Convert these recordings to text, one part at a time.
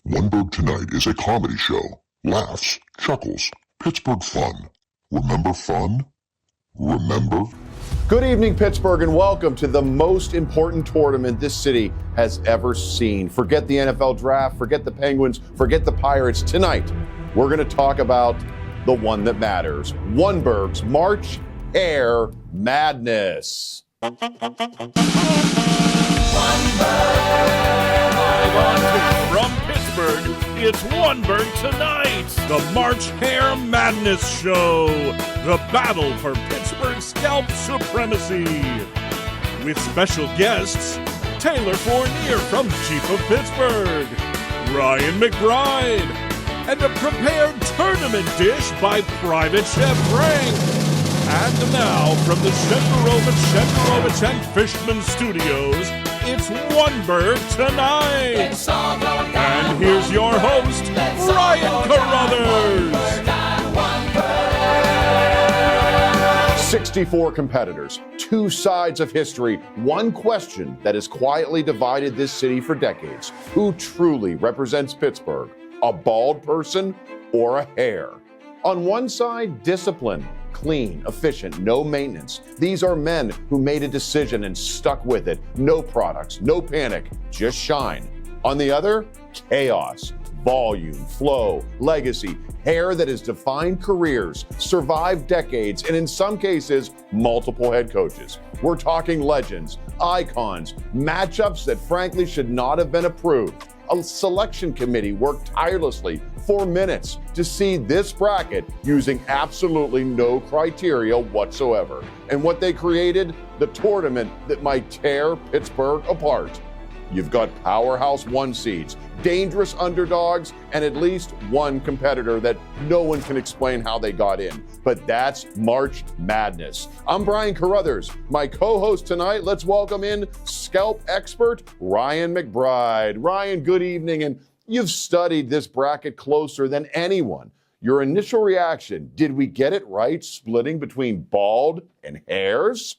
oneBURGH Tonight is a comedy show. Laughs, chuckles, Pittsburgh fun. Remember fun? Remember? Good evening, Pittsburgh, and welcome to the most important tournament this city has ever seen. Forget the NFL draft, forget the Penguins, forget the Pirates. Tonight, we're going to talk about the one that matters. oneBURGH's March Hair Madness. From Pittsburgh, it's oneBURGH Tonight, the March Hair Madness Show, the battle for Pittsburgh's scalp supremacy. With special guests, Taylor Fornear from Jeep of Pittsburgh, Ryan McBride, and a prepared tournament dish by Private Chef Frank. And now, from the Shenderovich and Fishman Studios, it's oneBURGH Tonight. And here's your host, Brian Carothers. 64 competitors, two sides of history, one question that has quietly divided this city for decades. Who truly represents Pittsburgh? A bald person or a hair? On one side, discipline. Clean, efficient, no maintenance. These are men who made a decision and stuck with it. No products, no panic, just shine. On the other, chaos, volume, flow, legacy, hair that has defined careers, survived decades, and in some cases, multiple head coaches. We're talking legends, icons, matchups that frankly should not have been approved. A selection committee worked tirelessly for minutes to see this bracket using absolutely no criteria whatsoever. And what they created? The tournament that might tear Pittsburgh apart. You've got powerhouse one seeds, dangerous underdogs, and at least one competitor that no one can explain how they got in. But that's March Madness. I'm Brian Carothers. My co-host tonight, let's welcome in scalp expert Ryan McBride. Ryan, good evening, and you've studied this bracket closer than anyone. Your initial reaction, did we get it right splitting between bald and hairs?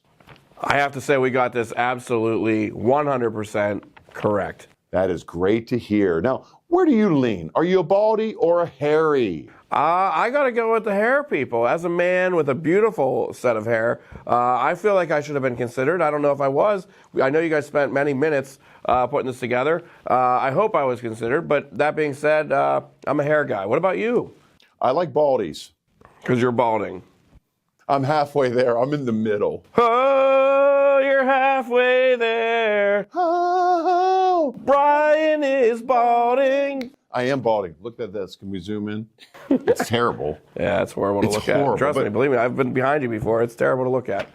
I have to say we got this absolutely 100% correct. That is great to hear. Now, where do you lean? Are you a baldy or a hairy? I got to go with the hair people. As a man with a beautiful set of hair, I feel like I should have been considered. I don't know if I was. I know you guys spent many minutes putting this together. I hope I was considered. But that being said, I'm a hair guy. What about you? I like baldies. Because you're balding. I'm halfway there. I'm in the middle. Oh, you're halfway there. Oh, Brian is balding. I am balding. Look at this. Can we zoom in? It's terrible. Yeah, that's horrible to It's look horrible, at. Trust me, believe me, I've been behind you before. It's terrible to look at.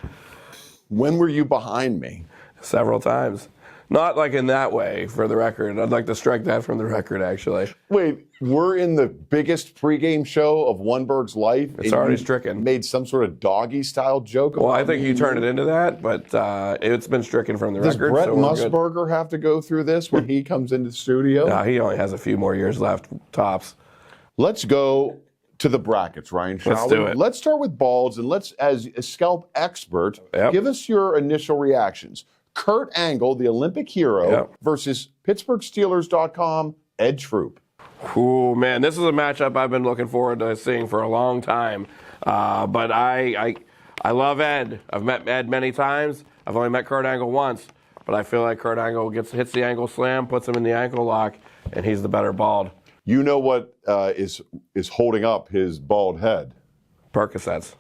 When were you behind me? Several times. Not like in that way, for the record. I'd like to strike that from the record, actually. Wait, we're in the biggest pregame show of oneBURGH's life. It's already stricken. Made some sort of doggy-style joke. Well, I think you turned it into that, but it's been stricken from the Does record. Brett so we're good. Musburger have to go through this when he comes into the studio? No, he only has a few more years left, tops. Let's go to the brackets, Ryan, shall Let's we? do it. Let's start with balds, and let's, as a scalp expert, give us your initial reactions. Kurt Angle, the Olympic hero, versus PittsburghSteelers.com Ed Troop. Ooh, man, this is a matchup I've been looking forward to seeing for a long time. But I love Ed. I've met Ed many times. I've only met Kurt Angle once, but I feel like Kurt Angle hits the ankle slam, puts him in the ankle lock, and he's the better bald. You know what is holding up his bald head? Percocets.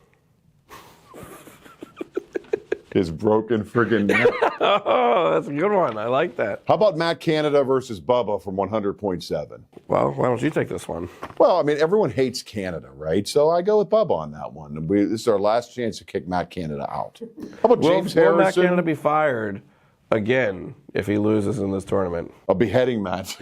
His broken friggin' neck. Oh, that's a good one. I like that. How about Matt Canada versus Bubba from 100.7? Well, why don't you take this one? Well, I mean, everyone hates Canada, right? So I go with Bubba on that one. This is our last chance to kick Matt Canada out. How about James Harrison? Will Matt Canada be fired again if he loses in this tournament? A beheading match.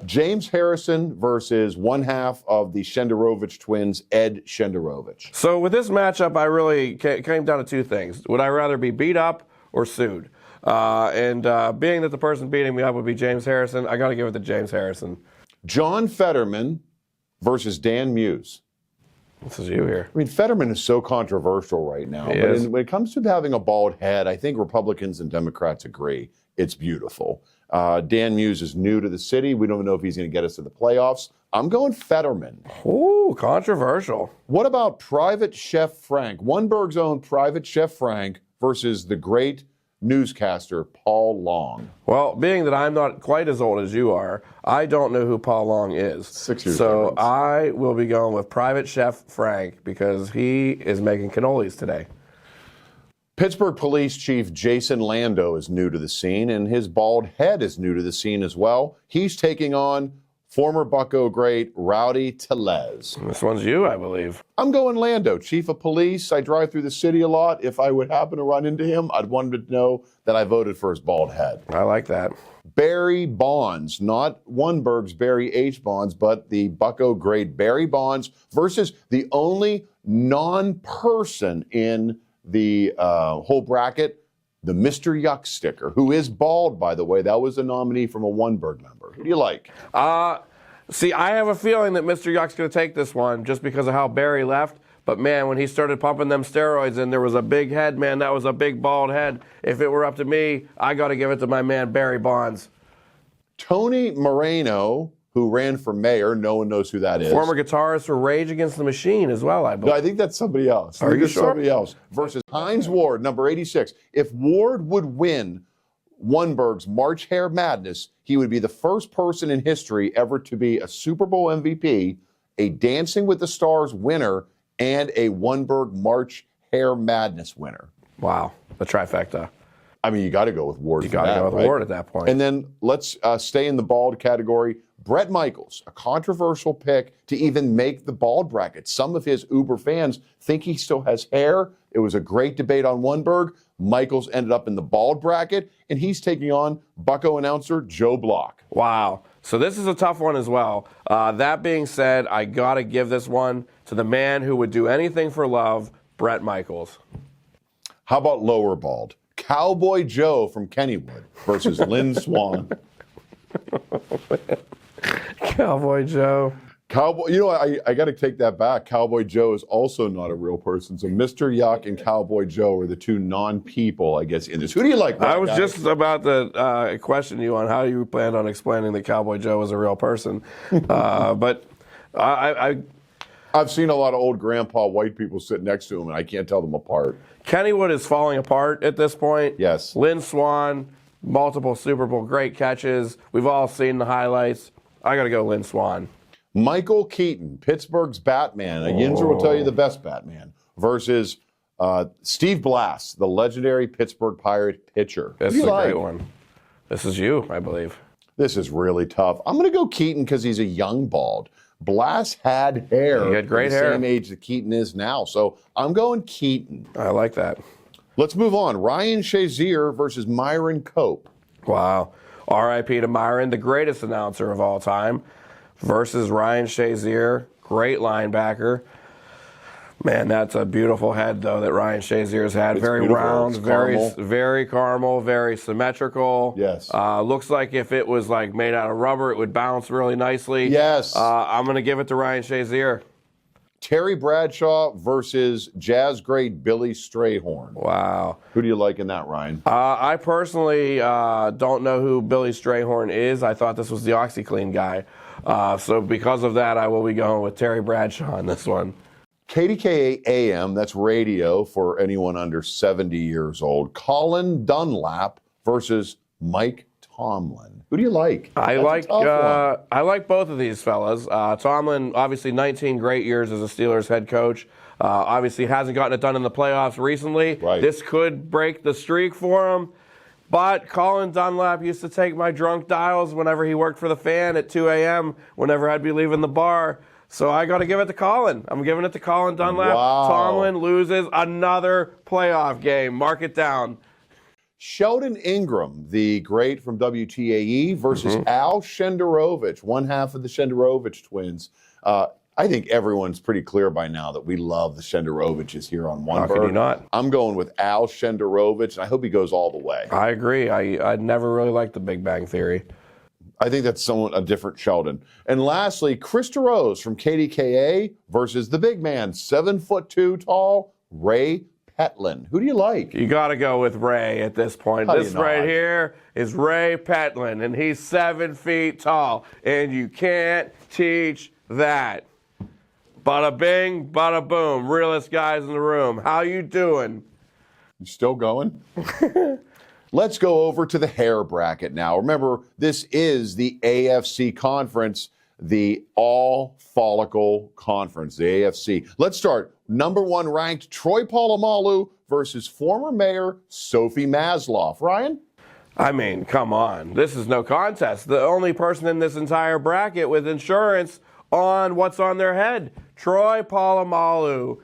James Harrison versus one half of the Shenderovich twins, Ed Shenderovich. So with this matchup, I really came down to two things. Would I rather be beat up or sued? And being that the person beating me up would be James Harrison, I got to give it to James Harrison. John Fetterman versus Dan Muse. This is you here. I mean, Fetterman is so controversial right now. When it comes to having a bald head, I think Republicans and Democrats agree it's beautiful. Dan Muse is new to the city. We don't know if he's going to get us to the playoffs. I'm going Fetterman. Ooh, controversial. What about Private Chef Frank? oneBURGH's own Private Chef Frank versus the great newscaster Paul Long. Well, being that I'm not quite as old as you are, I don't know who Paul Long is. 6 years So difference. I will be going with Private Chef Frank because he is making cannolis today. Pittsburgh Police Chief Jason Lando is new to the scene, and his bald head is new to the scene as well. He's taking on former Bucko great Rowdy Tellez. This one's you, I believe. I'm going Lando, Chief of Police. I drive through the city a lot. If I would happen to run into him, I'd want him to know that I voted for his bald head. I like that. Barry Bonds, not oneBURGH's Barry H. Bonds, but the Bucko great Barry Bonds versus the only non-person in the whole bracket, the Mr. Yuck sticker, who is bald, by the way. That was a nominee from a oneBURGH member. Who do you like? See, I have a feeling that Mr. Yuck's going to take this one just because of how Barry left. But, man, when he started pumping them steroids and there was a big head, man, that was a big bald head. If it were up to me, I got to give it to my man Barry Bonds. Tony Moreno, who ran for mayor. No one knows who that is. Former guitarist for Rage Against the Machine as well, I believe. No, I think that's somebody else. Are you sure? Somebody else. Versus Hines Ward, number 86. If Ward would win oneBURGH's March Hare Madness, he would be the first person in history ever to be a Super Bowl MVP, a Dancing with the Stars winner, and a oneBURGH March Hare Madness winner. Wow, the trifecta. I mean, you got to go with Ward. You got to go with Ward at that point. And then let's stay in the bald category. Brett Michaels, a controversial pick to even make the bald bracket. Some of his Uber fans think he still has hair. It was a great debate on oneBURGH. Michaels ended up in the bald bracket, and he's taking on Bucko announcer Joe Block. Wow. So this is a tough one as well. That being said, I got to give this one to the man who would do anything for love, Brett Michaels. How about lower bald? Cowboy Joe from Kennywood versus Lynn Swan. Cowboy Joe. Cowboy, I got to take that back. Cowboy Joe is also not a real person. So Mr. Yuck and Cowboy Joe are the two non-people, I guess, in this. Who do you like? I was just about to question you on how you planned on explaining that Cowboy Joe was a real person. But I've seen a lot of old grandpa white people sit next to him, and I can't tell them apart. Kennywood is falling apart at this point. Yes. Lynn Swan, multiple Super Bowl great catches. We've all seen the highlights. I got to go Lynn Swan. Michael Keaton, Pittsburgh's Batman. A Yinzer will tell you the best Batman. Versus Steve Blass, the legendary Pittsburgh Pirate pitcher. This is a great one. This is you, I believe. This is really tough. I'm going to go Keaton because he's a young bald. Blass had hair. He had great hair. The same age that Keaton is now. So I'm going Keaton. I like that. Let's move on. Ryan Shazier versus Myron Cope. Wow. R.I.P. to Myron, the greatest announcer of all time, versus Ryan Shazier, great linebacker. Man, that's a beautiful head, though, that Ryan Shazier's had. It's very beautiful. round, It's very caramel, very symmetrical. Yes. Looks like if it was like made out of rubber, it would bounce really nicely. Yes. I'm going to give it to Ryan Shazier. Terry Bradshaw versus jazz great Billy Strayhorn. Wow. Who do you like in that, Ryan? I personally don't know who Billy Strayhorn is. I thought this was the OxyClean guy. So because of that, I will be going with Terry Bradshaw on this one. KDKA AM, that's radio for anyone under 70 years old. Colin Dunlap versus Mike Tomlin. Who do you like? I like both of these fellas. Tomlin, obviously 19 great years as a Steelers head coach. Obviously hasn't gotten it done in the playoffs recently. Right. This could break the streak for him. But Colin Dunlap used to take my drunk dials whenever he worked for the Fan at 2 a.m. whenever I'd be leaving the bar. So I got to give it to Colin. I'm giving it to Colin Dunlap. Wow. Tomlin loses another playoff game. Mark it down. Sheldon Ingram, the great from WTAE, versus Al Shenderovich, one half of the Shenderovich twins. I think everyone's pretty clear by now that we love the Shenderoviches here on oneBURGH. How could you not? I'm going with Al Shenderovich, and I hope he goes all the way. I agree. I never really liked the Big Bang Theory. I think that's a different Sheldon. And lastly, Chris DeRose from KDKA versus the big man, 7'2" tall, Ray Petlin. Who do you like? You got to go with Ray at this point. How do This you right not? here is Ray Petlin, and he's 7 feet tall, and you can't teach that. Bada bing, bada boom. Realest guys in the room. How you doing? You still going? Let's go over to the hair bracket now. Remember, this is the AFC conference, the all follicle conference, the AFC. Let's start. Number 1 ranked Troy Polamalu versus former mayor Sophie Masloff. Ryan? I mean, come on. This is no contest. The only person in this entire bracket with insurance on what's on their head. Troy Polamalu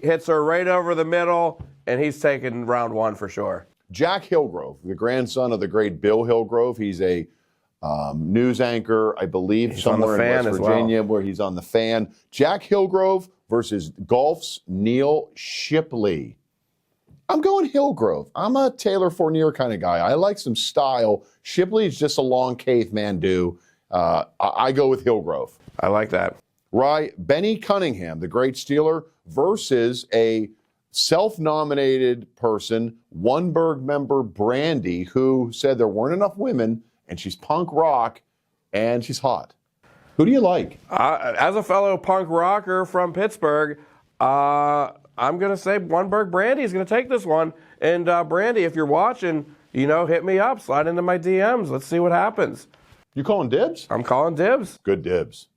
hits her right over the middle, and he's taking round 1 for sure. Jack Hillgrove, the grandson of the great Bill Hillgrove. He's a news anchor, I believe, He's somewhere on the in Fan West as Virginia, well. where he's on the Fan. Jack Hillgrove versus golf's Neil Shipley. I'm going Hillgrove. I'm a Taylor Fornear kind of guy. I like some style. Shipley is just a long caveman do. I go with Hillgrove. I like that. Benny Cunningham, the great Steeler, versus a self-nominated person, oneBURGH member Brandy, who said there weren't enough women, and she's punk rock, and she's hot. Who do you like? As a fellow punk rocker from Pittsburgh, I'm going to say oneBURGH Brandy is going to take this one. And Brandy, if you're watching, hit me up. Slide into my DMs. Let's see what happens. You calling dibs? I'm calling dibs. Good dibs.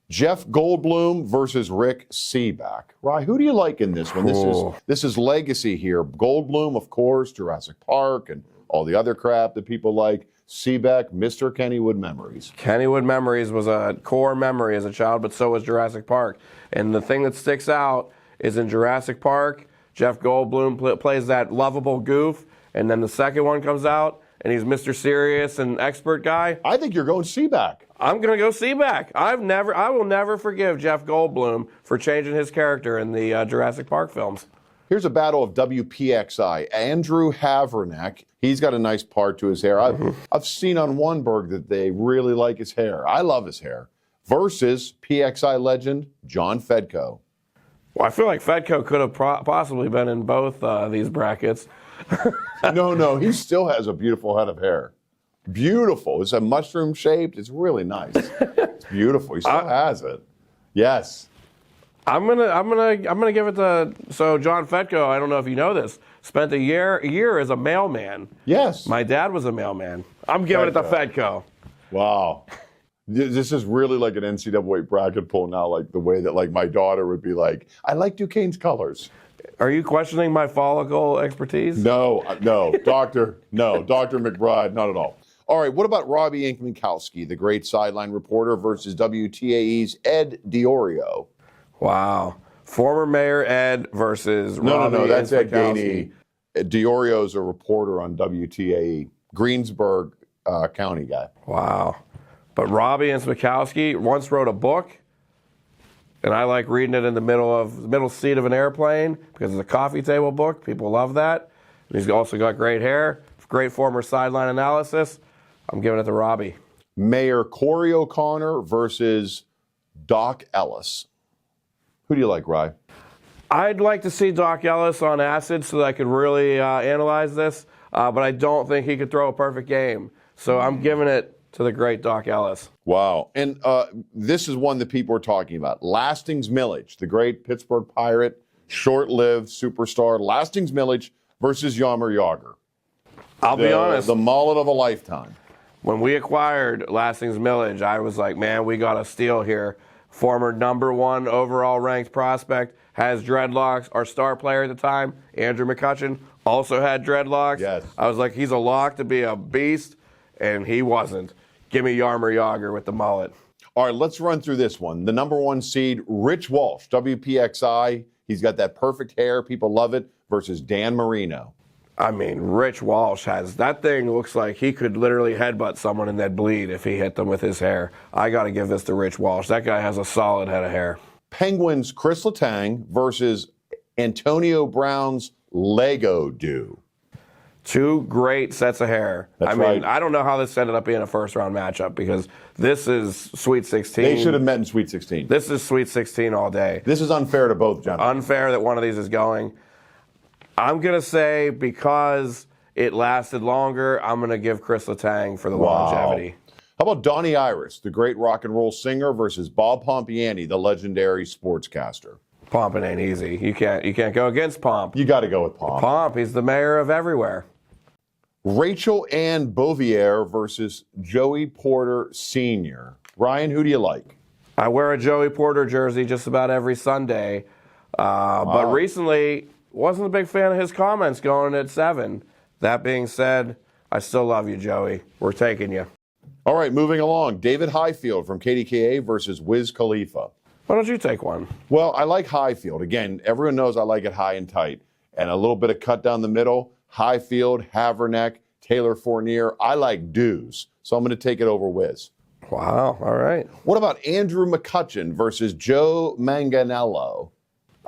Jeff Goldblum versus Rick Seaback. Rye, who do you like in this one? Cool. This is legacy here. Goldblum, of course, Jurassic Park, and all the other crap that people like. Seaback, Mr. Kennywood Memories. Kennywood Memories was a core memory as a child, but so was Jurassic Park. And the thing that sticks out is in Jurassic Park, Jeff Goldblum plays that lovable goof, and then the second one comes out, and he's Mr. Serious and expert guy. I think you're going Seaback. I'm going to go Seaback. I will never forgive Jeff Goldblum for changing his character in the Jurassic Park films. Here's a battle of WPXI. Andrew Havernack, he's got a nice part to his hair. I've seen on oneBURGH that they really like his hair. I love his hair. Versus PXI legend John Fedko. Well, I feel like Fedko could have possibly been in both these brackets. No, he still has a beautiful head of hair. Beautiful. It's a mushroom shaped. It's really nice. It's beautiful. He still has it. Yes. I'm gonna give it to John Fedko. I don't know if you know this. Spent a year as a mailman. Yes. My dad was a mailman. I'm giving it to Fedko. Wow. This is really like an NCAA bracket poll now, like the way that like my daughter would be like, I like Duquesne's colors. Are you questioning my follicle expertise? No, Dr. McBride, not at all. All right, what about Robbie Minkowski, the great sideline reporter, versus WTAE's Ed Diorio? Wow. Former Mayor Ed versus Robbie. No, that's Ed Minkowski. Gainey. Diorio's a reporter on WTAE, Greensburg County guy. Wow. But Robbie and Smikowski once wrote a book, and I like reading it in the middle seat of an airplane because it's a coffee table book. People love that. And he's also got great hair, great former sideline analysis. I'm giving it to Robbie. Mayor Corey O'Connor versus Doc Ellis. Who do you like, Rye? I'd like to see Doc Ellis on acid so that I could really analyze this, but I don't think he could throw a perfect game. So I'm giving it to the great Doc Ellis. Wow. And this is one that people are talking about. Lastings Millage, the great Pittsburgh Pirate, short-lived superstar. Lastings Millage versus Yarmer Yager. I'll be honest. The mullet of a lifetime. When we acquired Lastings Millage, I was like, man, we got a steal here. Former #1 overall ranked prospect, has dreadlocks. Our star player at the time, Andrew McCutcheon, also had dreadlocks. Yes. I was like, he's a lock to be a beast, and he wasn't. Give me Yarmer Yager with the mullet. All right, let's run through this one. The #1 seed, Rich Walsh, WPXI. He's got that perfect hair. People love it. Versus Dan Marino. I mean, Rich Walsh has, that thing looks like he could literally headbutt someone and they'd bleed if he hit them with his hair. I got to give this to Rich Walsh. That guy has a solid head of hair. Penguins' Chris Letang versus Antonio Brown's Lego Do. Two great sets of hair. That's I mean, right. I don't know how this ended up being a first-round matchup because this is Sweet 16. They should have met in Sweet 16. This is Sweet 16 all day. This is unfair to both gentlemen. Unfair that one of these is going. I'm going to say because it lasted longer, I'm going to give Chris Letang for the longevity. How about Donnie Iris, the great rock and roll singer, versus Bob Pompiani, the legendary sportscaster? Pompin' ain't easy. You can't go against Pomp. You got to go with Pomp. Pomp, he's the mayor of everywhere. Rachel Ann Bouvier versus Joey Porter Sr. Ryan, who do you like? I wear a Joey Porter jersey just about every Sunday, but recently wasn't a big fan of his comments going at 7. That being said, I still love you, Joey. We're taking you. All right, moving along. David Highfield from KDKA versus Wiz Khalifa. Why don't you take one? Well, I like Highfield. Again, everyone knows I like it high and tight. And a little bit of cut down the middle. Highfield, Haverneck, Taylor Fornear. I like dues. So I'm going to take it over Wiz. Wow, all right. What about Andrew McCutcheon versus Joe Manganiello?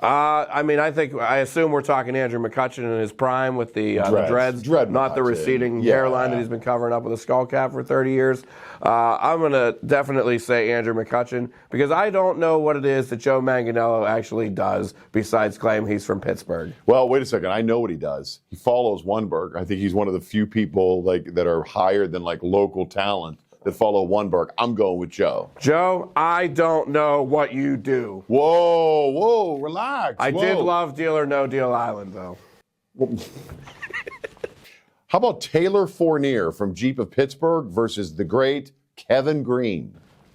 I assume we're talking Andrew McCutcheon in his prime with the dreads, not the McCutcheon. receding hairline that he's been covering up with a skull cap for 30 years. I'm going to definitely say Andrew McCutcheon because I don't know what it is that Joe Manganiello actually does besides claim he's from Pittsburgh. Well, wait a second. I know what he does. He follows oneBURGH. I think he's one of the few people that are higher than local talent that follow oneBURGH. I'm going with Joe. Joe, I don't know what you do. Whoa, relax. I did love Deal or No Deal Island, though. How about Taylor Fornear from Jeep of Pittsburgh versus the great Kevin Green?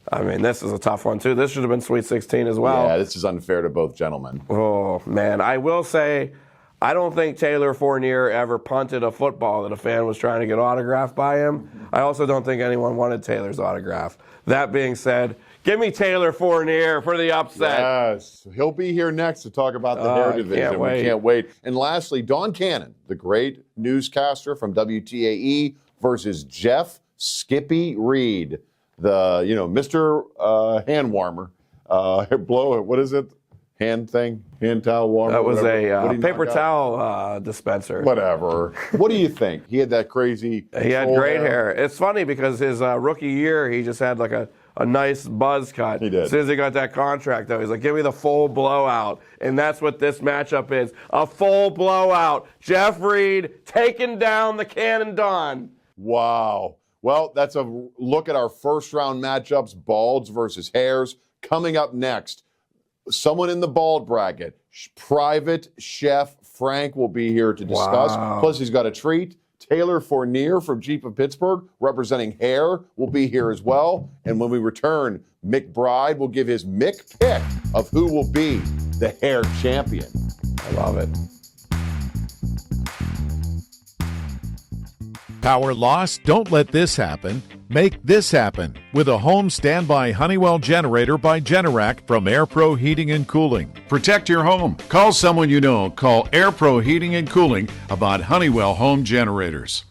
I mean, this is a tough one, too. This should have been Sweet 16 as well. Yeah, this is unfair to both gentlemen. Oh, man. I will say, I don't think Taylor Fornear ever punted a football that a fan was trying to get autographed by him. I also don't think anyone wanted Taylor's autograph. That being said, give me Taylor Fornear for the upset. Yes. He'll be here next to talk about the hair division. We can't wait. And lastly, Don Cannon, the great newscaster from WTAE versus Jeff Skippy Reed, the, Mr. Hand Warmer. What is it? Hand towel warmer. That was whatever. a paper towel dispenser. Whatever. What do you think? He had that crazy. He had great hair. It's funny because his rookie year, he just had a nice buzz cut. He did. As soon as he got that contract, though, he's like, give me the full blowout. And that's what this matchup is. A full blowout. Jeff Reed taking down the Cannon Don. Wow. Well, that's a look at our first round matchups, balds versus hairs. Coming up next, someone in the bald bracket, Private Chef Frank, will be here to discuss. Wow. Plus, he's got a treat. Taylor Fornear from Jeep of Pittsburgh, representing hair, will be here as well. And when we return, McBride will give his Mick pick of who will be the hair champion. I love it. Power loss? Don't let this happen. Make this happen with a home standby Honeywell generator by Generac from AirPro Heating and Cooling. Protect your home. Call someone you know. Call AirPro Heating and Cooling about Honeywell home generators.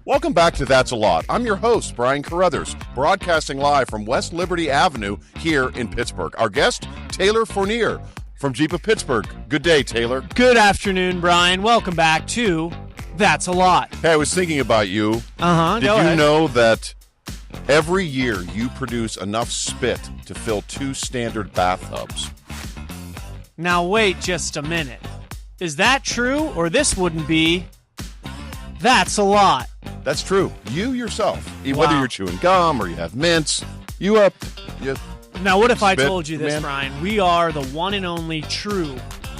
Welcome back to That's a Lot. I'm your host, Brian Carothers, broadcasting live from West Liberty Avenue here in Pittsburgh. Our guest, Taylor Fornear from Jeep of Pittsburgh. Good day, Taylor. Good afternoon, Brian. Welcome back to That's a Lot. Hey, I was thinking about you. Go Did you ahead. know that every year you produce enough spit to fill 2 standard bathtubs? Now wait just a minute. Is that true, or this wouldn't be That's a Lot? That's true. You yourself, Wow. whether you're chewing gum or you have mints, you Now what if I Spit, told you this, man. Brian? We are the one and only true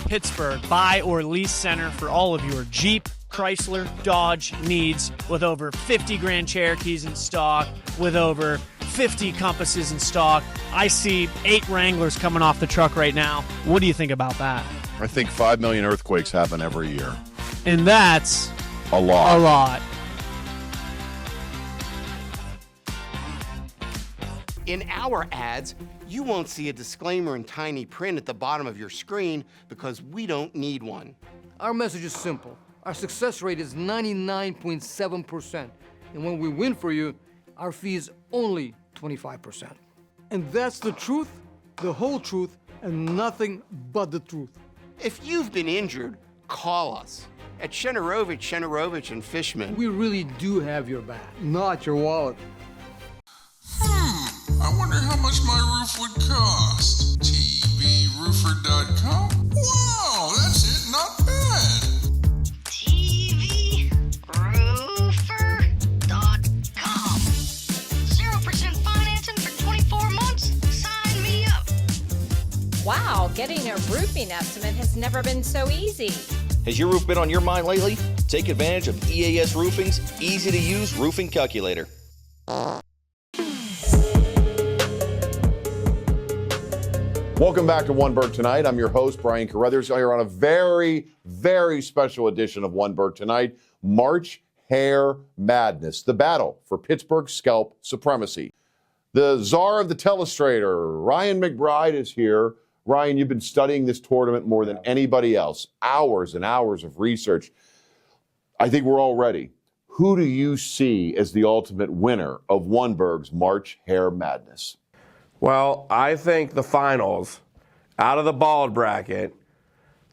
Pittsburgh buy or lease center for all of your Jeep, Chrysler, Dodge needs, with over 50 Grand Cherokees in stock, with over 50 Compasses in stock. I see 8 Wranglers coming off the truck right now. What do you think about that? I think 5 million earthquakes happen every year. And that's A lot. a lot. In our ads, you won't see a disclaimer in tiny print at the bottom of your screen because we don't need one. Our message is simple. Our success rate is 99.7%. And when we win for you, our fee is only 25%. And that's the truth, the whole truth, and nothing but the truth. If you've been injured, call us. At Shenarovich and Fishman. We really do have your back, not your wallet. I wonder how much my roof would cost. TVRoofer.com? Wow, that's it, not bad. TVRoofer.com. 0% financing for 24 months? Sign me up. Wow, getting a roofing estimate has never been so easy. Has your roof been on your mind lately? Take advantage of EAS Roofing's easy-to-use roofing calculator. Welcome back to oneBURGH Tonight. I'm your host, Brian Carothers. Here on a very, very special edition of oneBURGH Tonight, March Hair Madness, the battle for Pittsburgh scalp supremacy. The czar of the telestrator, Ryan McBride, is here. Ryan, you've been studying this tournament more than anybody else. Hours and hours of research. I think we're all ready. Who do you see as the ultimate winner of oneBURGH's March Hair Madness? Well, I think the finals, out of the bald bracket,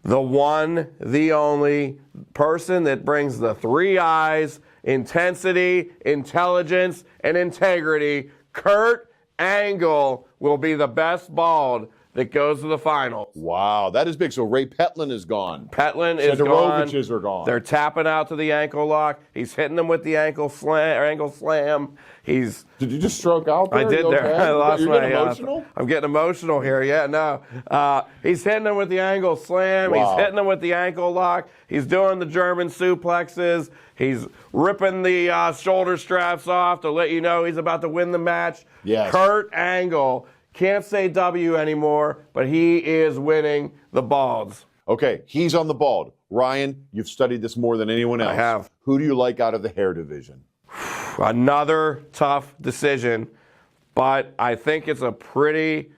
the one, the only person that brings the 3 eyes, intensity, intelligence, and integrity, Kurt Angle, will be the best bald that goes to the finals. Wow, that is big. So Ray Petlin is gone. Petlin is gone. Fedoroviches are gone. They're tapping out to the ankle lock. He's hitting them with the ankle slam. Did you just stroke out there? I did there. Okay? I lost You're my. getting emotional? I'm getting emotional here. Yeah, no. He's hitting them with the ankle slam. Wow. He's hitting them with the ankle lock. He's doing the German suplexes. He's ripping the shoulder straps off to let you know he's about to win the match. Yes. Kurt Angle. Can't say W anymore, but he is winning the balds. Okay, he's on the bald. Ryan, you've studied this more than anyone else. I have. Who do you like out of the hair division? Another tough decision, but I think it's a pretty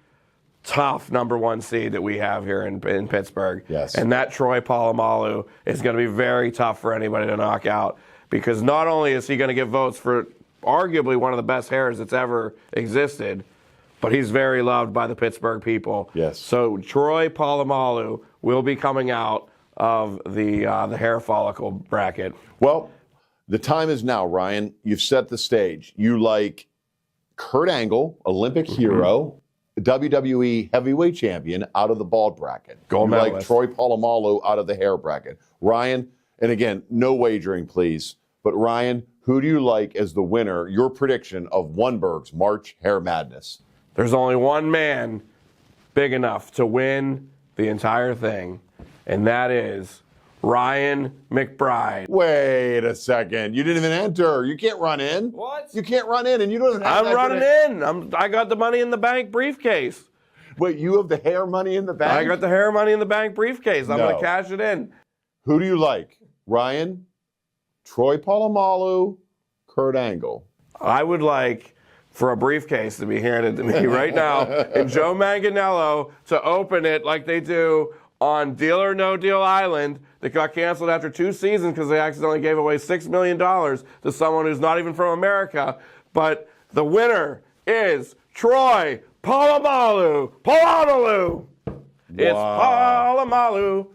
tough number 1 seed that we have here in Pittsburgh. Yes. And that Troy Polamalu is going to be very tough for anybody to knock out, because not only is he going to get votes for arguably one of the best hairs that's ever existed, but he's very loved by the Pittsburgh people. Yes. So Troy Polamalu will be coming out of the hair follicle bracket. Well, the time is now, Ryan. You've set the stage. You like Kurt Angle, Olympic hero, WWE heavyweight champion, out of the bald bracket. Gold you like medalist. Troy Polamalu out of the hair bracket. Ryan, and again, no wagering, please. But Ryan, who do you like as the winner, your prediction of oneBURGH's March Hair Madness? There's only one man big enough to win the entire thing, and that is Ryan McBride. Wait a second. You didn't even enter. You can't run in. What? You can't run in, and you don't even have I'm running in. I got the Money in the Bank briefcase. Wait, you have the hair money in the bank? I got the hair Money in the Bank briefcase. I'm No. going to cash it in. Who do you like? Ryan, Troy Polamalu, Kurt Angle? I would like for a briefcase to be handed to me right now and Joe Manganiello to open it like they do on Deal or No Deal Island that got canceled after 2 seasons because they accidentally gave away $6 million to someone who's not even from America. But the winner is Troy Polamalu. Polamalu. It's Polamalu.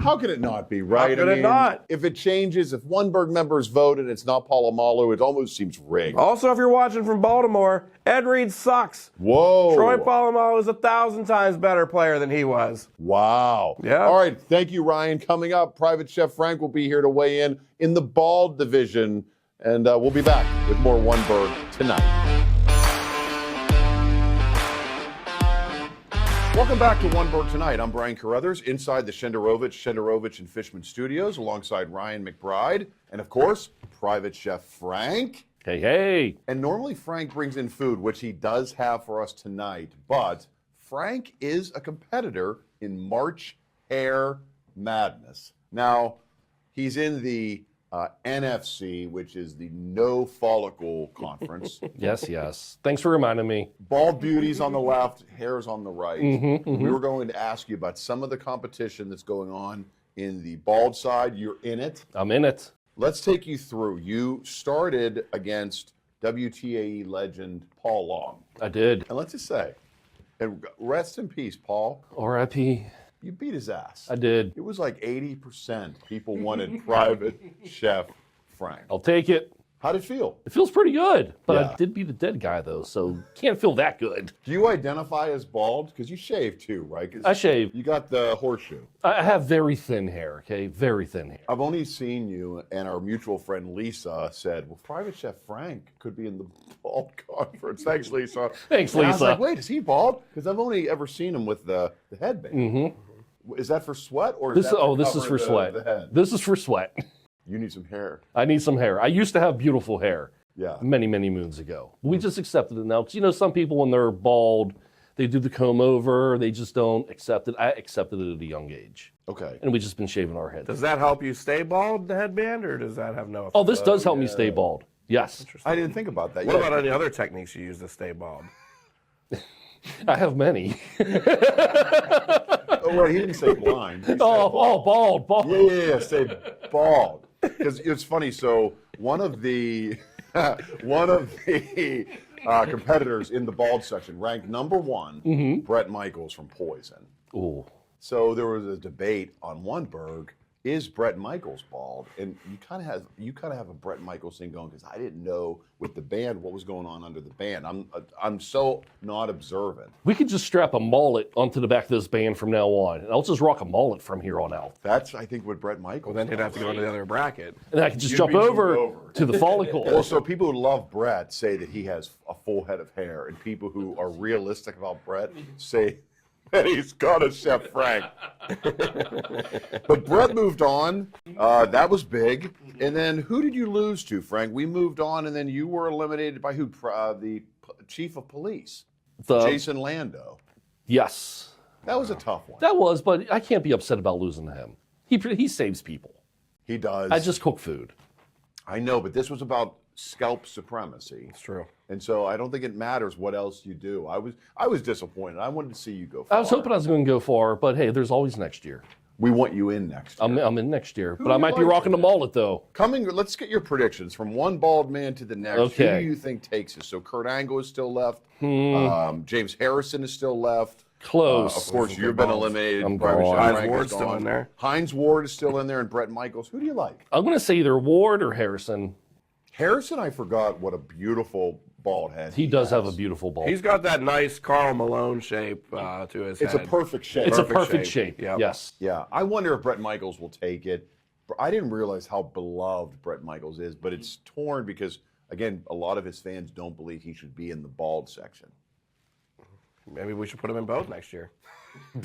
How could it not be, right? How could it not? If it changes, if oneBURGH members vote and it's not Polamalu, it almost seems rigged. Also, if you're watching from Baltimore, Ed Reed sucks. Whoa. Troy Polamalu is 1,000 times better player than he was. Wow. Yeah. All right. Thank you, Ryan. Coming up, Private Chef Frank will be here to weigh in the bald division. And we'll be back with more oneBURGH tonight. Welcome back to oneBURGH Tonight. I'm Brian Carothers inside the Shenderovich and Fishman studios alongside Ryan McBride and, of course, Private Chef Frank. Hey, hey. And normally Frank brings in food, which he does have for us tonight, but Frank is a competitor in March Hair Madness. Now, he's in the NFC, which is the No Follicle Conference. Yes, yes. Thanks for reminding me. Bald beauties on the left, hairs on the right. Mm-hmm. We were going to ask you about some of the competition that's going on in the bald side. You're in it. I'm in it. Let's take you through. You started against WTAE legend Paul Long. I did. And let's just say, and rest in peace, Paul. R.I.P. You beat his ass. I did. It was like 80% people wanted Private Chef Frank. I'll take it. How'd it feel? It feels pretty good, but Yeah. I did beat a dead guy, though, so can't feel that good. Do you identify as bald? Because you shave too, right? 'Cause I shave. You got the horseshoe. I have very thin hair, okay? Very thin hair. I've only seen you, and our mutual friend Lisa said, well, Private Chef Frank could be in the bald conference. Thanks, Lisa. Thanks, And Lisa. I was like, wait, is he bald? Because I've only ever seen him with the headband. Mm-hmm. Is that for sweat? Or is that to this is cover for sweat. the head? This is for sweat. You need some hair. I need some hair. I used to have beautiful hair. Yeah. Many, many moons ago. We just accepted it now. Because, you know, some people, when they're bald, they do the comb over. They just don't accept it. I accepted it at a young age. Okay. And we've just been shaving our heads. Does that help you stay bald, the headband, or does that have no effect? Oh, this does help me stay bald. Yes. I didn't think about that. What about any other techniques you use to stay bald? I have many. Oh, wait, he didn't say blind. He said bald. Yeah, say bald. Because it's funny. So one of the competitors in the bald section ranked number one, Bret Michaels from Poison. Ooh. So there was a debate on oneBURGH. Is Bret Michaels bald? And you kind of have a Bret Michaels thing going, because I didn't know with the band what was going on under the band. I'm so not observant. We could just strap a mullet onto the back of this band from now on, and I'll just rock a mullet from here on out. That's, I think, what Bret Michaels. Well, then he'd have to go into the other bracket. And I can just jump over to the follicle. Also, people who love Bret say that he has a full head of hair, and people who are realistic about Bret say that he's got a Chef Frank. But Bret moved on. That was big. And then who did you lose to, Frank? We moved on, and then you were eliminated by who? The chief of police, Jason Lando. Yes. That was a tough one. That was, but I can't be upset about losing to him. He saves people. He does. I just cook food. I know, but this was about scalp supremacy. It's true. And so I don't think it matters what else you do. I was disappointed. I wanted to see you go far. I was hoping I was going to go far, but hey, there's always next year. We want you in next year. I'm in next year, but I might be rocking the mullet, though. Let's get your predictions from one bald man to the next. Okay. Who do you think takes us? So Kurt Angle is still left. James Harrison is still left. Close. Of course, you've been eliminated. I'm Private gone. Chef Hines Frank Ward's is still gone. in there. Hines Ward is still in there, and Bret Michaels. Who do you like? I'm going to say either Ward or Harrison. Harrison, I forgot what a beautiful bald head He does have a beautiful bald. He's got that nice Karl Malone shape to his It's head. a perfect shape. It's a perfect shape. Yep. Yes. Yeah, I wonder if Bret Michaels will take it. I didn't realize how beloved Bret Michaels is, but it's torn because, again, a lot of his fans don't believe he should be in the bald section. Maybe we should put him in both next year.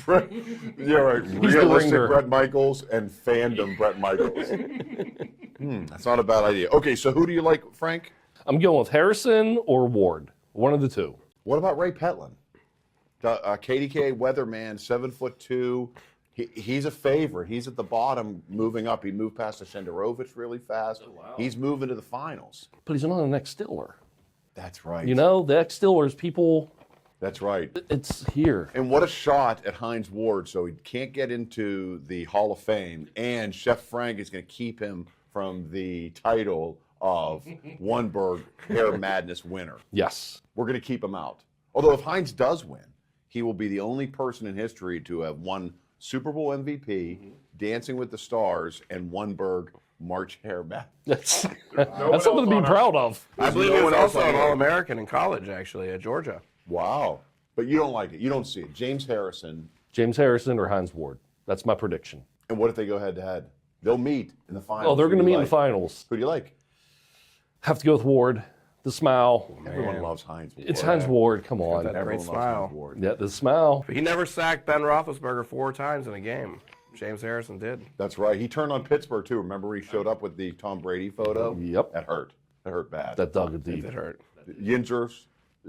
Yeah, right. Realistic Bret Michaels and fandom Bret Michaels. That's not a bad idea. Okay, so who do you like, Frank? I'm going with Harrison or Ward. One of the two. What about Ray Petlin? KDK weatherman, 7'2". He's a favorite. He's at the bottom, moving up. He moved past the Shenderovich really fast. Oh, wow. He's moving to the finals. But he's not an ex-Stiller. That's right. You know, the ex-Stillers, people... That's right. It's here. And what a shot at Hines Ward. So he can't get into the Hall of Fame. And Chef Frank is going to keep him from the title of oneBURGH Hair Madness winner. Yes. We're going to keep him out. Although if Hines does win, he will be the only person in history to have won Super Bowl MVP, Dancing with the Stars, and oneBURGH March Hair Madness. That's something to be proud of. I believe he was also an All-American in college, actually, at Georgia. Wow. But you don't like it. You don't see it. James Harrison or Hines Ward. That's my prediction. And what if they go head-to-head? They'll meet in the finals. Oh, they're going to meet in the finals. Who do you like? Have to go with Ward. The smile. Everyone loves Hines Ward. It's Hines Ward. Come on. That great smile. Yeah, the smile. But he never sacked Ben Roethlisberger 4 times in a game. James Harrison did. That's right. He turned on Pittsburgh, too. Remember he showed up with the Tom Brady photo? Yep. That hurt. That hurt bad. That dug it deep. It hurt. Yinzers.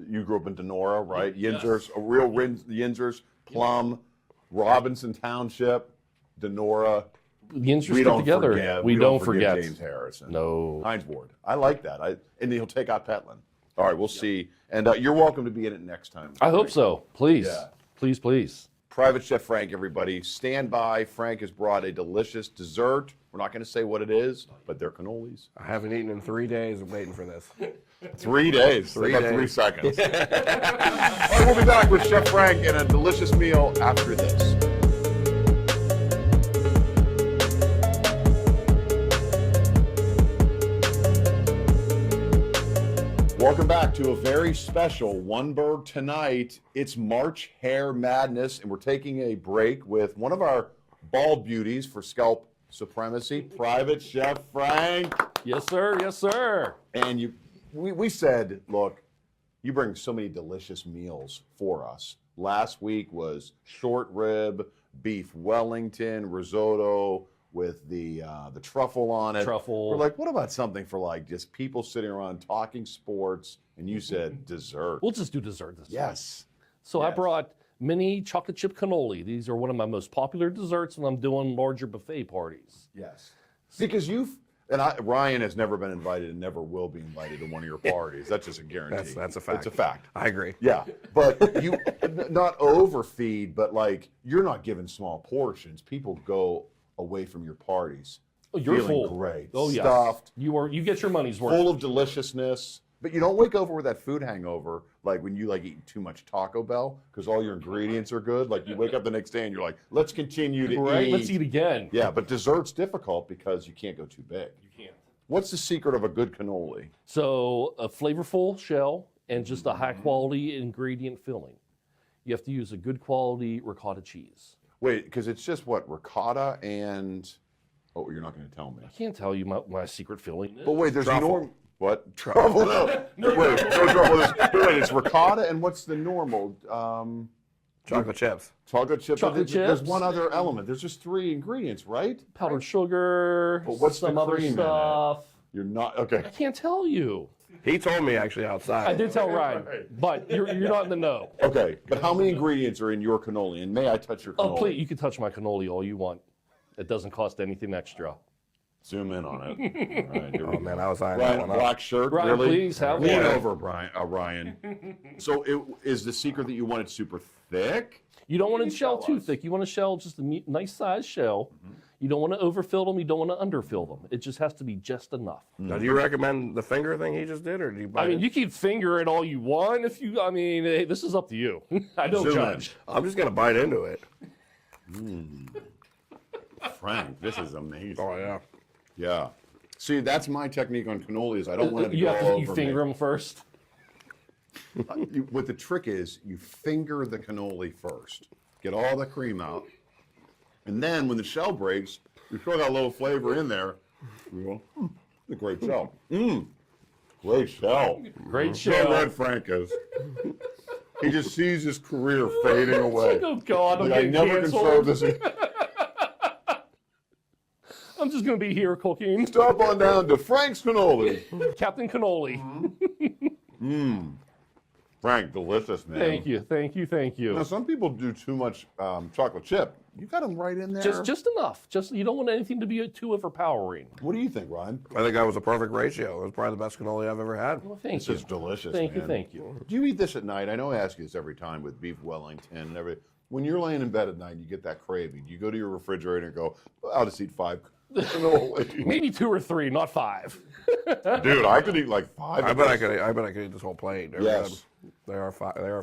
You grew up in Denora, right? Yinzers, a real Yinzers, Plum, Robinson Township, Denora. Yinzers stick together. Forget. We don't forget James Harrison. No. Hines Ward. I like that. And he'll take out Petlin. All right, we'll see. And you're welcome to be in it next time. I hope so. Please. Yeah. Please, please. Private Chef Frank, everybody. Stand by. Frank has brought a delicious dessert. We're not going to say what it is, but they're cannolis. I haven't eaten in 3 days. I'm waiting for this. 3 days. 3 About days. 3 seconds. All right, we'll be back with Chef Frank and a delicious meal after this. Welcome back to a very special oneBURGH tonight. It's March Hair Madness, and we're taking a break with one of our bald beauties for scalp supremacy, Private Chef Frank. Yes, sir. Yes, sir. And we said, look, you bring so many delicious meals for us. Last week was short rib, beef Wellington, risotto with the truffle on it. Truffle. We're like, what about something for like just people sitting around talking sports? And you said dessert. We'll just do dessert this time. Yes. So I brought mini chocolate chip cannoli. These are one of my most popular desserts when I'm doing larger buffet parties. Yes. Because Ryan has never been invited and never will be invited to one of your parties. That's just a guarantee. That's a fact. It's a fact. I agree. Yeah. But you not overfeed, but like you're not giving small portions. People go away from your parties. Oh, you're feeling full. Great. Oh, yes. Stuffed. You get your money's worth. Full of deliciousness. But you don't wake over with that food hangover like when you like eating too much Taco Bell because all your ingredients are good. Like you wake up the next day and you're like, let's continue to eat. Let's eat again. Yeah, but dessert's difficult because you can't go too big. You can't. What's the secret of a good cannoli? So a flavorful shell and just a high quality ingredient filling. You have to use a good quality ricotta cheese. Wait, because it's just what, ricotta and... Oh, you're not going to tell me. I can't tell you my secret filling. But wait, there's Truffle. What? Truffle? No. Wait, no truffle. Wait, it's ricotta, and what's the normal? Chocolate chips. Chocolate chips. Chocolate There's chips. one other element. There's just 3 ingredients, right? Powdered sugar, But what's some the other cream in it? stuff. You're not... Okay. I can't tell you. He told me actually outside. I did tell Ryan, but you're not in the know. Okay, but how many ingredients are in your cannoli? And may I touch your cannoli? Oh, please, you can touch my cannoli all you want. It doesn't cost anything extra. Zoom in on it. All right, here we go. Man, I was eyeing Ryan, that one up. black shirt, Ryan, really? please, have Lean one. over, Ryan. So is the secret that you want it super thick? You don't want to shell too thick. You want to shell just a nice size shell. You don't want to overfill them. You don't want to underfill them. It just has to be just enough. Now, do you recommend the finger thing he just did, or do you buy I mean, you can finger it all you want. Hey, this is up to you. I don't Zoom judge. I'm just going to bite into it. Frank, this is amazing. Oh, yeah. Yeah. See, that's my technique on cannolis. I don't want it to You go have to over you finger them first. What the trick is, you finger the cannoli first. Get all the cream out. And then when the shell breaks, you throw that little flavor in there. You go, it's a great shell. Great shell. Great So shell. red Frank is. He just sees his career fading away. Oh, God, I'm Like, I getting never can serve canceled. this. I'm just going to be here cooking. Stop on down to Frank's Cannoli. Captain Cannoli. Frank, delicious, man. Thank you, thank you, thank you. Now, some people do too much chocolate chip. You got them right in there. Just enough. You don't want anything to be too overpowering. What do you think, Ryan? I think that was a perfect ratio. It was probably the best cannoli I've ever had. Well, thank It's you. just delicious, Thank you, man. thank you. Do you eat this at night? I know I ask you this every time with beef Wellington and everything. When you're laying in bed at night and you get that craving, do you go to your refrigerator and go, I'll just eat 5 cannoli? Maybe 2 or 3, not 5. Dude, I could eat like 5. I bet I could eat this whole plate. They're Yes. good. They are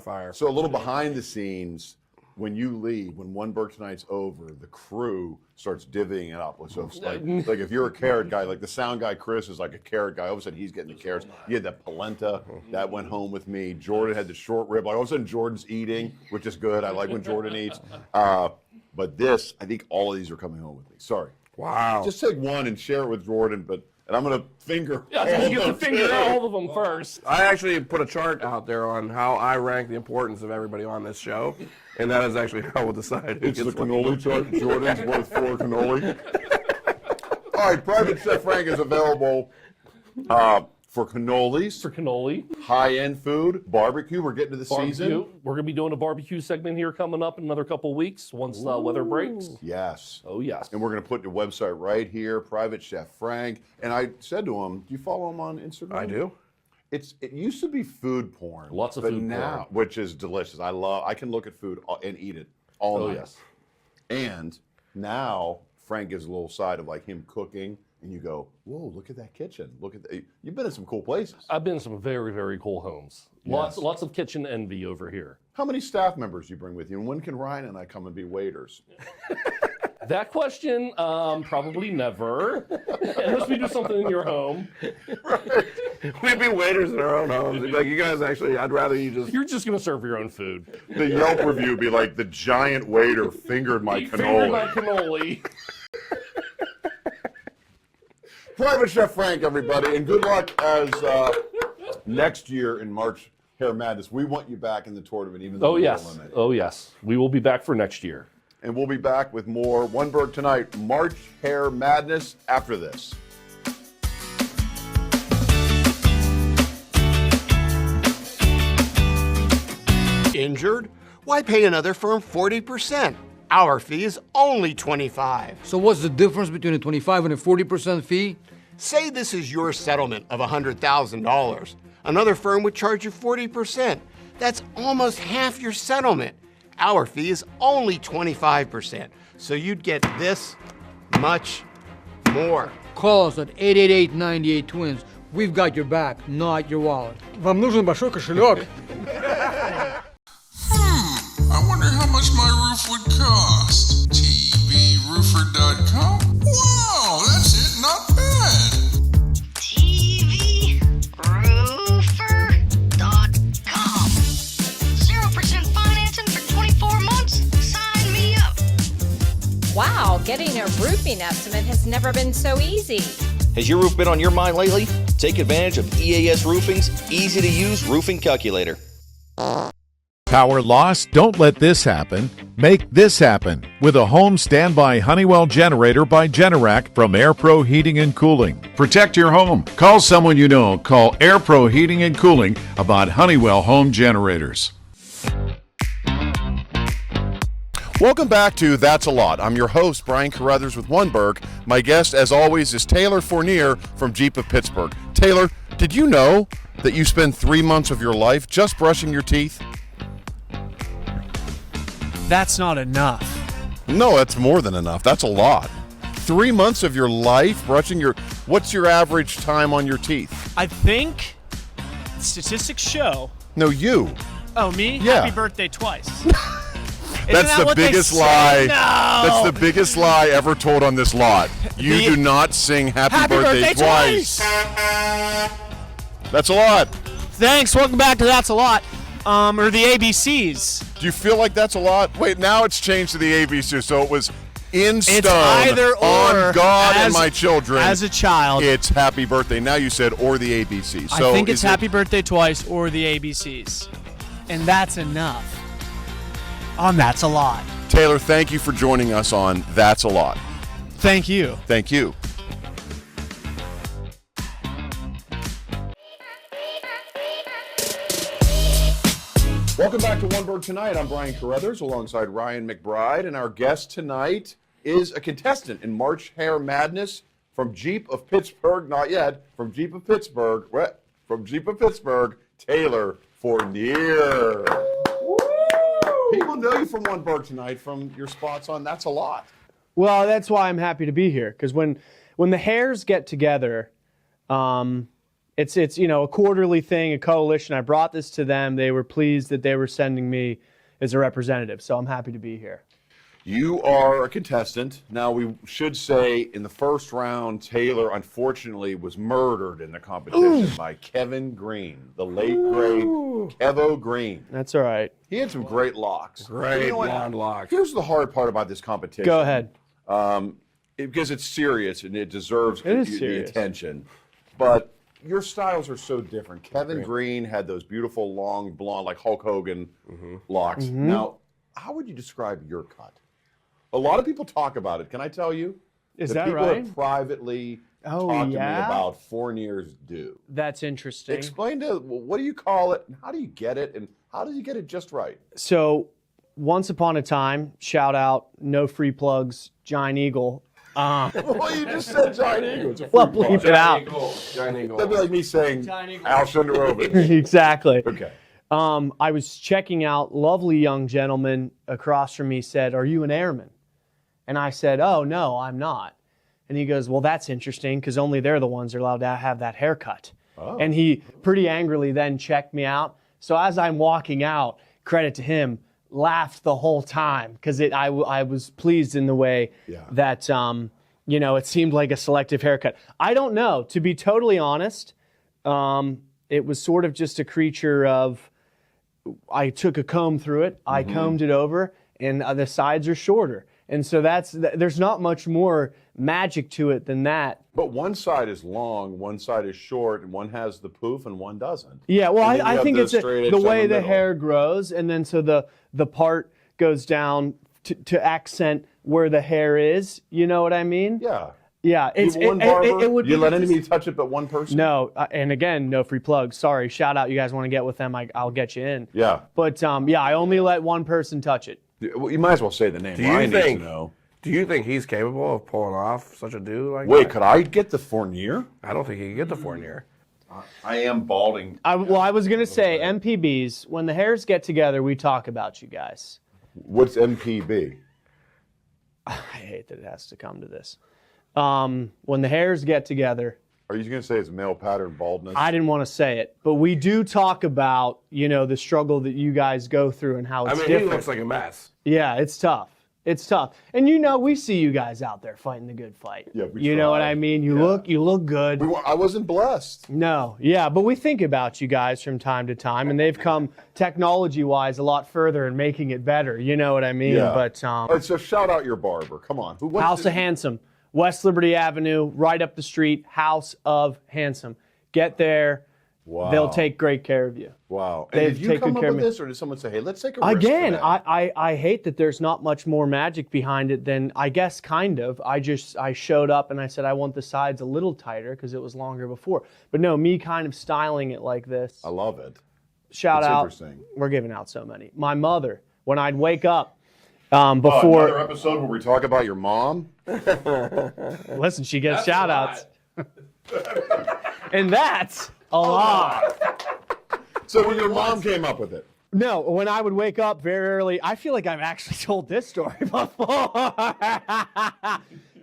fire. So a little behind the scenes, when you leave, when oneBURGH tonight's over, the crew starts divvying it up. So it's like if you're a carrot guy, like the sound guy Chris is like a carrot guy. All of a sudden he's getting the carrots. You had that polenta that went home with me. Jordan had the short rib. Like all of a sudden Jordan's eating, which is good. I like when Jordan eats. But this, I think all of these are coming home with me. Sorry. Wow. Just take one and share it with Jordan, and I'm going to finger. Yeah, so you get to finger all of them first. I actually put a chart out there on how I rank the importance of everybody on this show, and that is actually how we'll decide. It's the cannoli chart. Jordan's worth 4 cannoli. All right, Private Chef Frank is available for cannolis, For cannoli. high-end food, barbecue. We're getting to the season. Barbecue. We're going to be doing a barbecue segment here coming up in another couple weeks once weather breaks. Yes. Oh, yes. And we're going to put the website right here, Private Chef Frank. And I said to him, do you follow him on Instagram? I do. It used to be food porn. Lots of but food now, porn. which is delicious. I can look at food and eat it all Oh, night. yes. And now Frank gives a little side of like him cooking, and you go, whoa, look at that kitchen. Look at that. You've been in some cool places. I've been in some very, very cool homes. Yes. Lots of kitchen envy over here. How many staff members do you bring with you? And when can Ryan and I come and be waiters? That question, probably never. Unless we do something in your home. We'd be waiters in our own homes. We'd be like, you guys actually, I'd rather you just... You're just going to serve your own food. The Yelp review would be like, the giant waiter fingered my cannoli. Fingered my cannoli. Private Chef Frank, everybody, and good luck as next year in March Hair Madness. We want you back in the tournament, even though we're limited. Oh, yes. We will be back for next year. And we'll be back with more oneBURGH Tonight, March Hair Madness, after this. Injured? Why pay another firm 40%? Our fee is only $25. So what's the difference between a 25 and a 40% fee? Say this is your settlement of $100,000. Another firm would charge you 40%. That's almost half your settlement. Our fee is only 25%. So you'd get this much more. Call us at 888-98-TWINS. We've got your back, not your wallet. Вам нужен большой кошелек. I wonder how much my roof would cost. TVRoofer.com? Wow, that's it, not bad. TVRoofer.com. 0% financing for 24 months? Sign me up. Wow, getting a roofing estimate has never been so easy. Has your roof been on your mind lately? Take advantage of EAS Roofing's easy-to-use roofing calculator. Power loss? Don't let this happen. Make this happen with a home standby Honeywell generator by Generac from Air Pro Heating and Cooling. Protect your home. Call someone you know. Call Air Pro Heating and Cooling about Honeywell home generators. Welcome back to That's a Lot. I'm your host, Brian Carothers with oneBURGH. My guest, as always, is Taylor Fornear from Jeep of Pittsburgh. Taylor, did you know that you spend 3 months of your life just brushing your teeth? That's not enough. No, that's more than enough. That's a lot. 3 months of your life brushing your... What's your average time on your teeth? I think statistics show. No, you. Oh, me? Yeah. Happy birthday twice. That's the biggest lie. No. That's the biggest lie ever told on this lot. You do not sing Happy Birthday twice. That's a lot. Thanks. Welcome back to That's a Lot. Or the ABCs. Do you feel like that's a lot? Wait, now it's changed to the ABC, so it was in stone. It's either or. On God and my children. As a child. It's Happy Birthday. Now you said or the ABC. So I think it's Happy Birthday twice or the ABCs. And that's enough. That's a lot. Taylor, thank you for joining us on That's a Lot. Thank you. Thank you. Welcome back to oneBURGH Tonight. I'm Brian Carothers alongside Ryan McBride, and our guest tonight is a contestant in March Hair Madness from Jeep of Pittsburgh, not yet, from Jeep of Pittsburgh, Taylor Fornear. People know you from oneBURGH Tonight from your spots on That's a Lot. Well, that's why I'm happy to be here, because when the hairs get together, it's a quarterly thing, a coalition. I brought this to them. They were pleased that they were sending me as a representative, so I'm happy to be here. You are a contestant. Now, we should say in the first round, Taylor, unfortunately, was murdered in the competition by Kevin Green, the late, great Kevo Green. That's all right. He had some great locks. Great blonde locks. Here's the hard part about this competition. Go ahead. Because it's serious and it deserves the attention. But your styles are so different. Kevin Green had those beautiful, long, blonde, like Hulk Hogan locks. Now, how would you describe your cut? A lot of people talk about it. Can I tell you? Is that right? People have privately talked to me about Fornear's do. That's interesting. Explain what do you call it, and how do you get it, and how do you get it just right? So, once upon a time, shout out, no free plugs, Giant Eagle. Well, you just said Giant Eagle. It's a free Well, plug. bleep it out. Giant Eagle. That'd be like me saying Al Shenderovich. Exactly. Okay. I was checking out, lovely young gentleman across from me said, "Are you an airman?" And I said, "Oh, no, I'm not." And he goes, "Well, that's interesting because only they're the ones that are allowed to have that haircut." Oh. And he pretty angrily then checked me out. So as I'm walking out, credit to him, laughed the whole time because I was pleased in the way that it seemed like a selective haircut. I don't know, to be totally honest. It was sort of just a creature of, I took a comb through it, I combed it over, and the sides are shorter. And so there's not much more magic to it than that. But one side is long, one side is short, and one has the poof and one doesn't. Yeah, well, I think it's the way the hair grows, and then so the part goes down to accent where the hair is. You know what I mean? Yeah. Yeah, it would. You let anybody touch it but one person? No, and again, no free plugs. Sorry, shout out. You guys want to get with them? I'll get you in. Yeah. But I only let one person touch it. Well, you might as well say the name. Ryan needs to know. Do you think he's capable of pulling off such a dude like that? Wait, could I get the Fornear? I don't think he can get the Fornear. I am balding. I was going to say, MPBs, when the hairs get together, we talk about you guys. What's MPB? I hate that it has to come to this. When the hairs get together. Are you going to say it's male pattern baldness? I didn't want to say it, but we do talk about, the struggle that you guys go through and how it's different. He looks like a mess. Yeah, it's tough. It's tough. And we see you guys out there fighting the good fight. Yeah, we You try. know what I mean? You look good. I wasn't blessed. No, yeah, but we think about you guys from time to time, and they've come technology-wise a lot further in making it better. You know what I mean? Yeah. But all right, so shout out your barber. Come on. House of Handsome, West Liberty Avenue, right up the street. House of Handsome. Get there. Wow. They'll take great care of you. Wow. And did you come up with this, or did someone say, hey, let's take a risk Again, today? I hate that there's not much more magic behind it than, I guess, kind of. I showed up and I said I want the sides a little tighter because it was longer before. But no, me kind of styling it like this. I love it. Shout It's out. interesting. We're giving out so many. My mother, when I'd wake up before. Another episode where we talk about your mom? Listen, she gets shout outs. And that's a lot. So when your mom came up with it? No, when I would wake up very early, I feel like I've actually told this story before.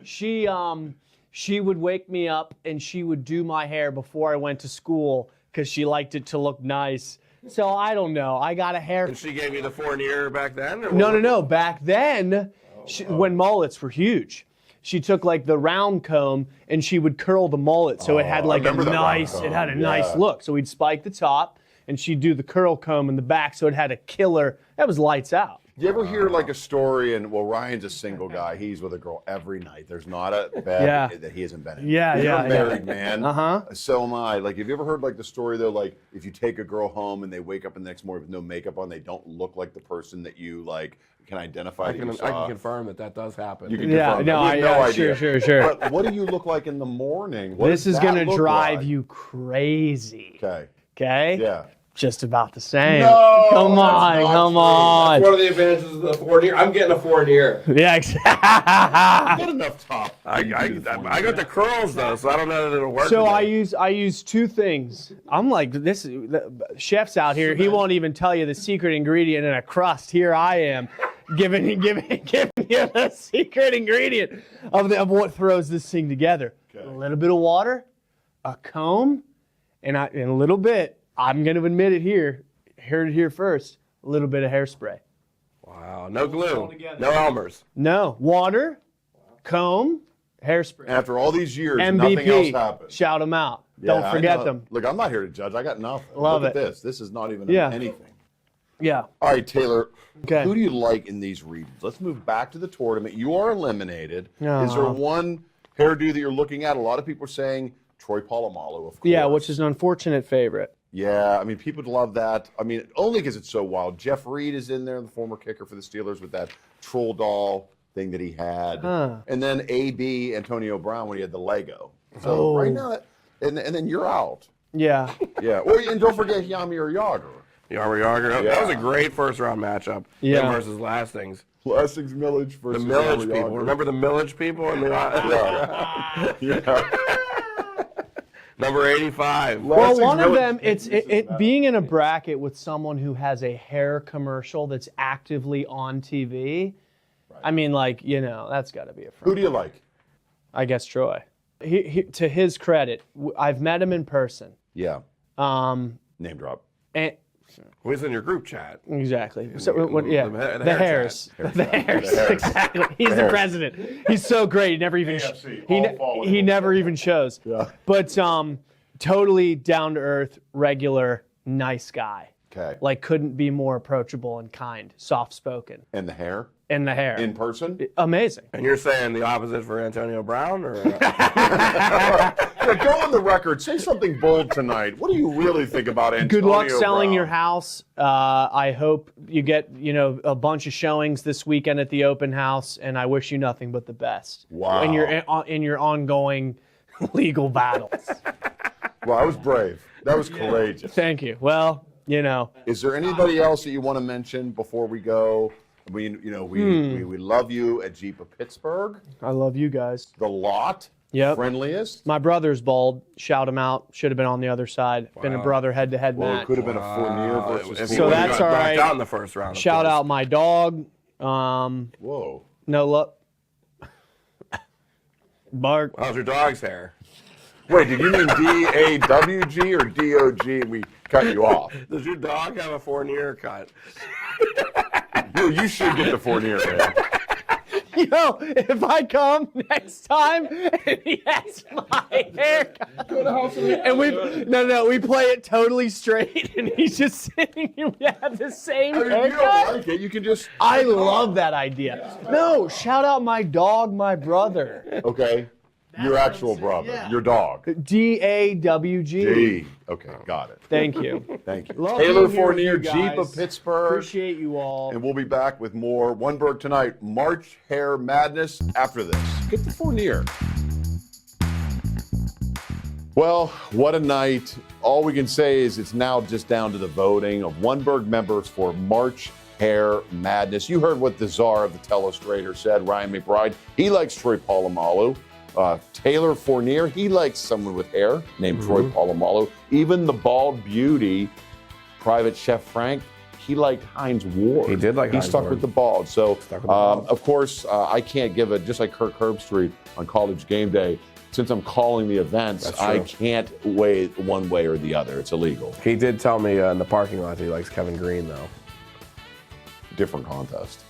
She would wake me up and she would do my hair before I went to school because she liked it to look nice. So I don't know. I got a hair. And she gave you the Fornear back then? Or No. Back then, when mullets were huge, she took like the round comb and she would curl the mullet so it had like a nice look. So we'd spike the top and she'd do the curl comb in the back so it had a killer. That was lights out. You ever hear like a story, and Ryan's a single guy. He's with a girl every night. There's not a bed that he hasn't been in. Yeah, You're a married man. Uh-huh. So am I. Like, have you ever heard like the story though, like if you take a girl home and they wake up the next morning with no makeup on, they don't look like the person that you like can identify. I can confirm that does happen. You can confirm. No, idea. Sure. But what do you look like in the morning? This is going to drive you crazy. Okay? Yeah. Just about the same. No, come on. That's one of the advantages of the Fornear. I'm getting a Fornear. Yeah, exactly. Good enough top. I got the curls though, so I don't know that it'll work. So I use two things. I'm like, the chef's out here. He won't even tell you the secret ingredient in a crust. Here I am, giving you the secret ingredient of what throws this thing together. Okay. A little bit of water, a comb, and a little bit. I'm going to admit it here. Heard it here first. A little bit of hairspray. Wow. No glue. No Elmer's. No. Water, comb, hairspray. After all these years, MVP, nothing else happened. Shout them out. Yeah, Don't forget them. Look, I'm not here to judge. I got nothing. Love Look it. at this. This is not even anything. Yeah. All right, Taylor. Okay. Who do you like in these regions? Let's move back to the tournament. You are eliminated. Uh-huh. Is there one hairdo that you're looking at? A lot of people are saying Troy Polamalu, of course. Yeah, which is an unfortunate favorite. Yeah, I mean, people love that. I mean, only because it's so wild. Jeff Reed is in there, the former kicker for the Steelers, with that troll doll thing that he had. Huh. And then AB, Antonio Brown, when he had the Lego. So right now, and then you're out. Yeah. Yeah. And don't forget Yamir Yager. Yager. That was a great first-round matchup. Yeah. Him versus Lastings. Lastings Millage versus the Millage Yamir people. Yager. Remember the Millage people? Yeah. Number 85. Well, one of them, it being in a bracket with someone who has a hair commercial that's actively on TV. Right. I mean, that's got to be a friend. Who do you like? I guess Troy. To his credit, I've met him in person. Yeah. Name drop. And Who's in your group chat? Exactly. So, yeah, the the hair hairs. The hairs. Exactly. He's the president. He's so great. He never even he never even shows. Yeah. But totally down to earth, regular, nice guy. Okay. Like couldn't be more approachable and kind, soft spoken. And the hair? And the hair. In person? Amazing. And you're saying the opposite for Antonio Brown, or? Go on the record. Say something bold tonight. What do you really think about Antonio Good luck selling Brown? your house. I hope you get a bunch of showings this weekend at the open house, and I wish you nothing but the best. Wow. In your ongoing legal battles. Well, that was brave. That was courageous. Thank you. Well, Is there anybody else that you want to mention before we go? We love you at Jeep of Pittsburgh. I love you guys. The lot. Yep. Friendliest. My brother's bald. Shout him out. Should have been on the other side. Wow. Been a brother head-to-head Well, match. it could have been a Fournier versus. So that's all right. Out in the first round. Shout out my dog. Whoa. No luck. Bark. How's your dog's hair? Wait, did you mean D-A-W-G or D-O-G? We cut you off. Does your dog have a Fournier cut? You should get the Fournier, man. If I come next time and he has my haircut, and we play it totally straight, and he's just sitting here, we have the same haircut. You don't like it. You can just. I love that idea. No, shout out my dog, my brother. Okay. Your actual brother. Yeah. Your dog. D-A-W-G. D. Okay, got it. Thank you. Thank you. Love Taylor being here with you Fornear, Jeep guys. of Pittsburgh. Appreciate you all. And we'll be back with more oneBURGH tonight. March Hair Madness after this. Get the Fornear. Well, what a night. All we can say is it's now just down to the voting of oneBURGH members for March Hair Madness. You heard what the czar of the telestrator said, Ryan McBride. He likes Troy Polamalu. Taylor Fornear, he likes someone with hair named Troy Polamalu. Even the bald beauty, Private Chef Frank, he liked Heinz Ward. He did like He Heinz stuck Ward. with the bald. So, of course, I can't give it, just like Kirk Herbstreit on College Game Day, since I'm calling the events, I can't weigh one way or the other. It's illegal. He did tell me in the parking lot that he likes Kevin Green, though. Different contest.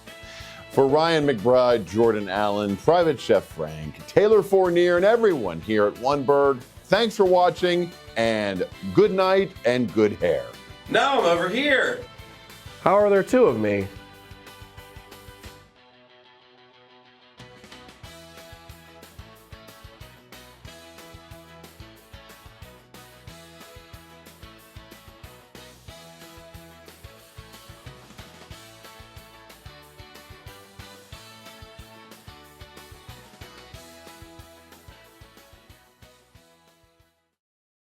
For Ryan McBride, Jordan Allen, Private Chef Frank, Taylor Fornear, and everyone here at oneBURGH, thanks for watching, and good night and good hair. No, I'm over here. How are there two of me?